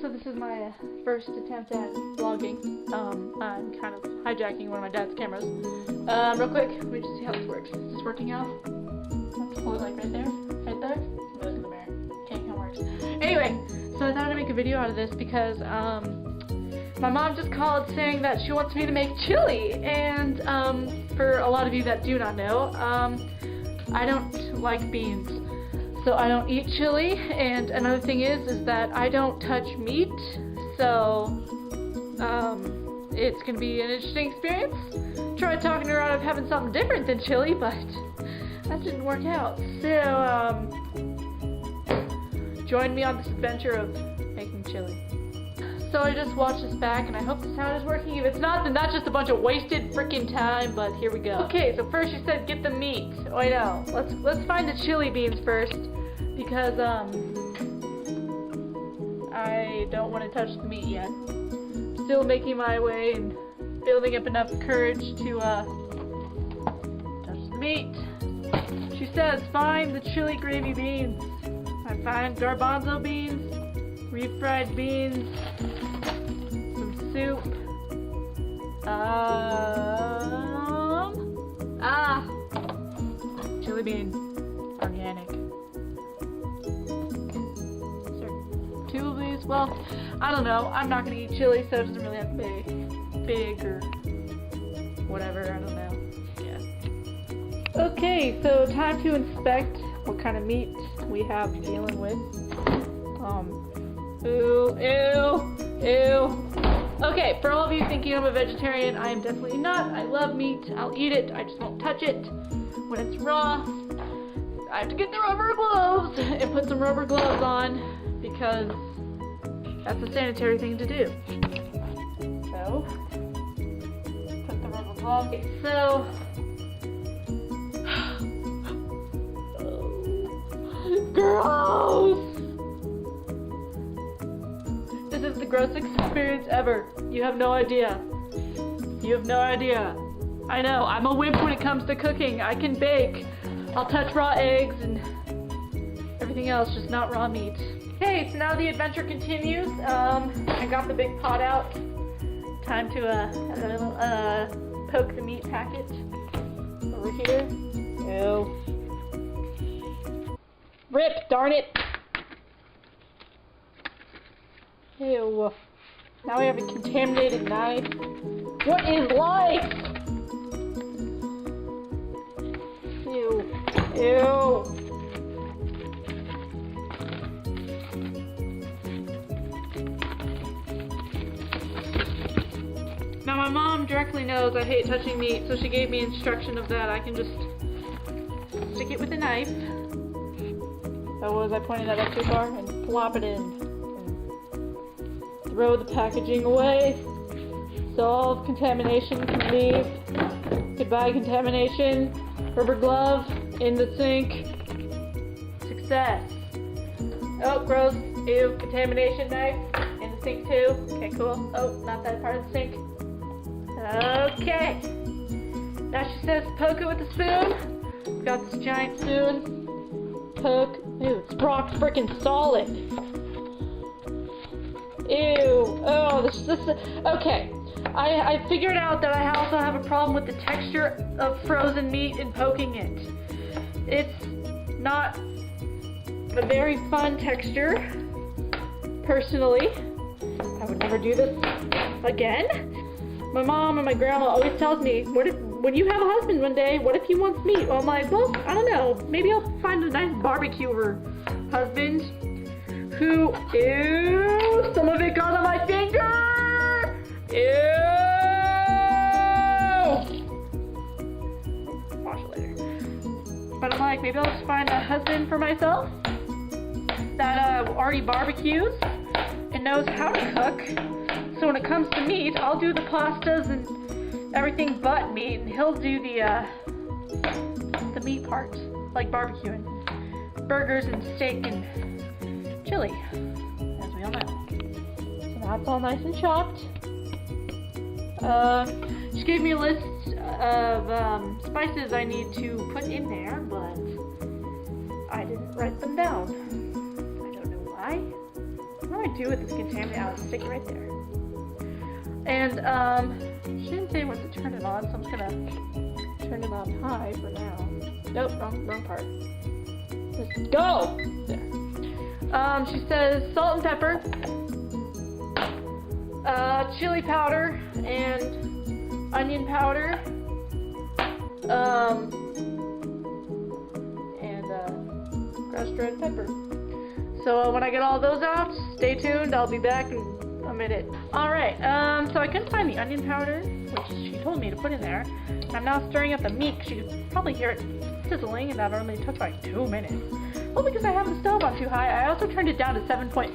So this is my first attempt at vlogging. I'm kind of hijacking one of my dad's cameras. Real quick, let me just see how this works. Is this working out? Hold it like right there? Right there? Look in the mirror. Okay, how it works. Anyway, so I thought I'd make a video out of this because, my mom just called saying that she wants me to make chili, and, for a lot of you that do not know, I don't like beans. So I don't eat chili, and another thing is that I don't touch meat, so, it's gonna be an interesting experience. Tried talking her out of having something different than chili, but that didn't work out. So, join me on this adventure of making chili. So I just watched this back, and I hope the sound is working. If it's not, then that's just a bunch of wasted freaking time, but here we go. Okay, so first you said get the meat. Oh, I know. Let's find the chili beans first, because, I don't want to touch the meat yet. Still making my way and building up enough courage to, touch the meat. She says, find the chili gravy beans. I find garbanzo beans, refried beans, some soup, chili beans, organic. Is there 2 of these? Well, I don't know. I'm not gonna eat chili, so it doesn't really have to be big or whatever. I don't know. Yeah. Okay, so time to inspect what kind of meat we have dealing with. Ew. Okay, for all of you thinking I'm a vegetarian, I am definitely not. I love meat. I'll eat it. I just won't touch it when it's raw. I have to get the rubber gloves and put some rubber gloves on because that's a sanitary thing to do. So, put the rubber gloves. Okay, so, gross! This is the grossest experience ever. You have no idea. You have no idea. I know, I'm a wimp when it comes to cooking. I can bake. I'll touch raw eggs and everything else, just not raw meat. Okay, so now the adventure continues. I got the big pot out. Time to poke the meat packet over here. Ew. Rip, darn it! Ew. Now we have a contaminated knife. What is life? Ew. Ew. Now my mom directly knows I hate touching meat, so she gave me instruction of that. I can just stick it with a knife. Oh, was I pointing that up too far? And plop it in. Throw the packaging away so all of contamination can leave. Goodbye, contamination. Rubber glove in the sink. Success. Oh, gross. Ew. Contamination knife in the sink too. Okay, cool. Oh, not that part of the sink. Okay. Now she says poke it with a spoon. Got this giant spoon. Poke. Ew, it's rock freaking solid. Ew. Oh, this okay. I figured out that I also have a problem with the texture of frozen meat and poking it. It's not a very fun texture, personally. I would never do this again. My mom and my grandma always tells me, when you have a husband one day, what if he wants meat? Well, I'm like, well, I don't know. Maybe I'll find a nice barbecuer husband who, ew, some of it got on my finger! Ew! Wash it later. But I'm like, maybe I'll just find a husband for myself that already barbecues and knows how to cook. So when it comes to meat, I'll do the pastas and everything but meat, and he'll do the meat part, like barbecuing. Burgers and steak and chili, as we all know. So now it's all nice and chopped. She gave me a list of spices I need to put in there, but I didn't write them down. I don't know why. do I do with this contaminant? I'll stick it right there. And she didn't say when to turn it on, so I'm just gonna turn it on high for now. Nope, wrong part. Just go! There. She says salt and pepper, chili powder, and onion powder, and crushed red pepper. So when I get all those out, stay tuned. I'll be back in a minute. Alright, so I couldn't find the onion powder, which she told me to put in there. I'm now stirring up the meat. You could probably hear it sizzling, and that only took like 2 minutes. Well, because I have the stove on too high. I also turned it down to 7.5.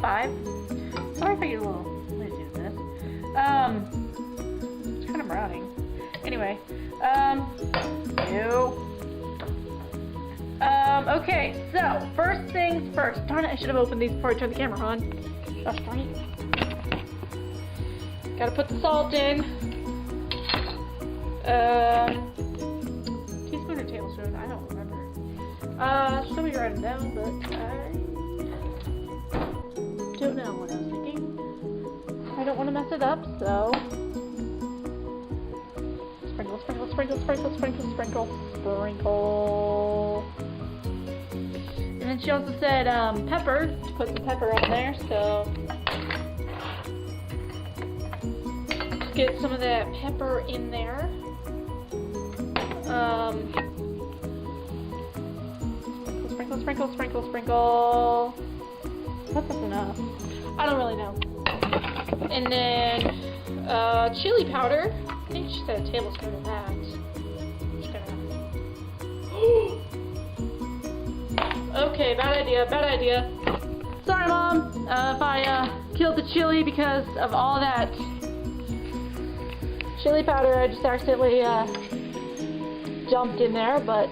Sorry if I get a little lazy with this. It's kind of browning. Anyway, okay, so first things first. Darn it, I should have opened these before I turned the camera on. Gosh darn it. Gotta put the salt in. Teaspoon or tablespoon? I don't remember. Should we write them down, but I don't know what I was thinking. I don't want to mess it up, so sprinkle, sprinkle, sprinkle, sprinkle, sprinkle, sprinkle, sprinkle. And then she also said pepper, to put some pepper on there, so get some of that pepper in there. Sprinkle, sprinkle, sprinkle, sprinkle. That's enough. I don't really know. And then chili powder. I think she said a tablespoon of that. I'm just gonna... Okay, bad idea. Sorry, Mom, if I killed the chili because of all that chili powder I just accidentally dumped in there, but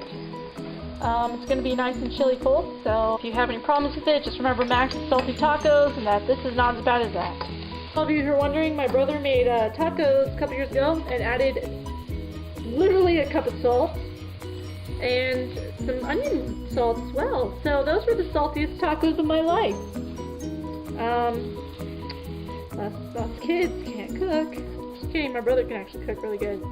it's going to be nice and chili cool, so if you have any problems with it, just remember Max's Salty Tacos, and that this is not as bad as that. All of you who are wondering, my brother made tacos a couple years ago and added literally a cup of salt and some onion salt as well. So those were the saltiest tacos of my life. Us kids can't cook. Just kidding, my brother can actually cook really good.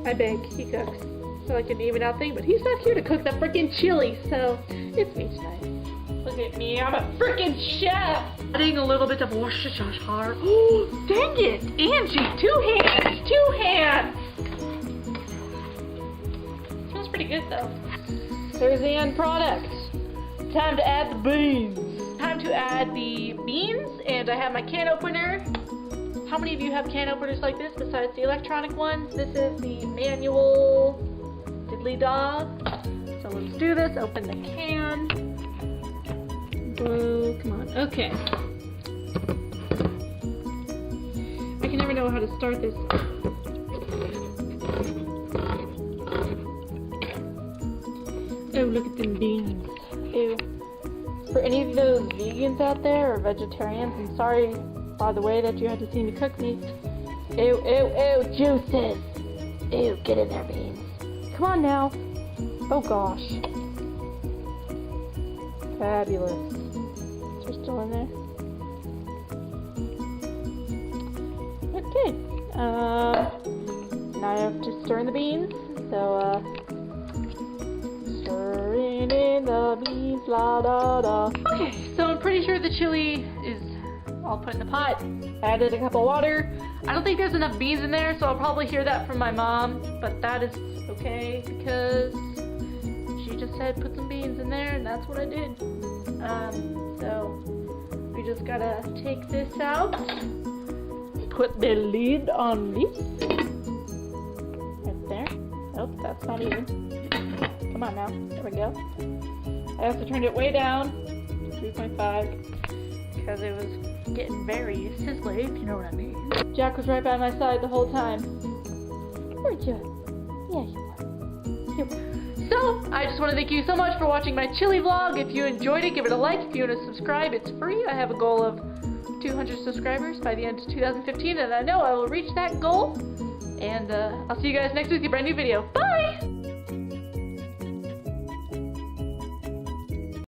I bake, he cooks. So like an even out thing, but he's not here to cook the frickin' chili, so it's me tonight. Look at me, I'm a frickin' chef! Adding a little bit of Worcestershire. Oh, dang it! Angie, 2 hands! Smells pretty good though. There's the end product. Time to add the beans. Time to add the beans, and I have my can opener. How many of you have can openers like this besides the electronic ones? This is the manual diddly-da. So let's do this. Open the can. Whoa, come on. Okay. I can never know how to start this. Oh, look at them beans. Ew. For any of those vegans out there or vegetarians, I'm sorry, by the way, that you had to see me cook meat. Ew, ew, ew, juices. Ew, get in there, beans. Come on now. Oh gosh. Fabulous. They're still in there. Okay. Now I have to stir in the beans. So, stirring in the beans, la da da. Okay, so I'm pretty sure the chili is all put in the pot. Added a cup of water. I don't think there's enough beans in there, so I'll probably hear that from my mom, but that is okay because she just said put some beans in there, and that's what I did. So we just gotta take this out, put the lid on this, right there. Nope, that's not even. Come on now, there we go. I also turned it way down, 3.5, because it was getting very sizzly, if you know what I mean. Jack was right by my side the whole time. Weren't you? Yeah, you were. So, I just want to thank you so much for watching my chili vlog. If you enjoyed it, give it a like. If you want to subscribe, it's free. I have a goal of 200 subscribers by the end of 2015, and I know I will reach that goal. And I'll see you guys next week with a brand new video. Bye!